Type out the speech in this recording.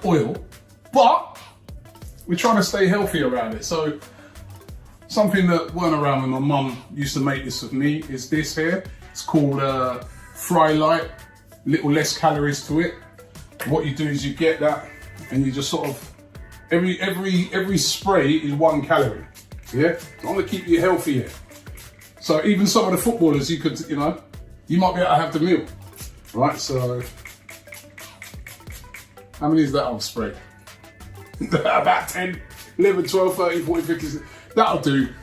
oil, but we're trying to stay healthy around it. So something that weren't around when my mum used to make this with me is this here. It's called Fry Light, little less calories to it. What you do is you get that and you just sort of, every spray is 1 calorie. Yeah, so I'm gonna keep you healthy here. So even some of the footballers, you could, you know, you might be able to have the meal. Right, so how many is that I've sprayed? About 10, 11, 12, 13, 14, 15, that'll do.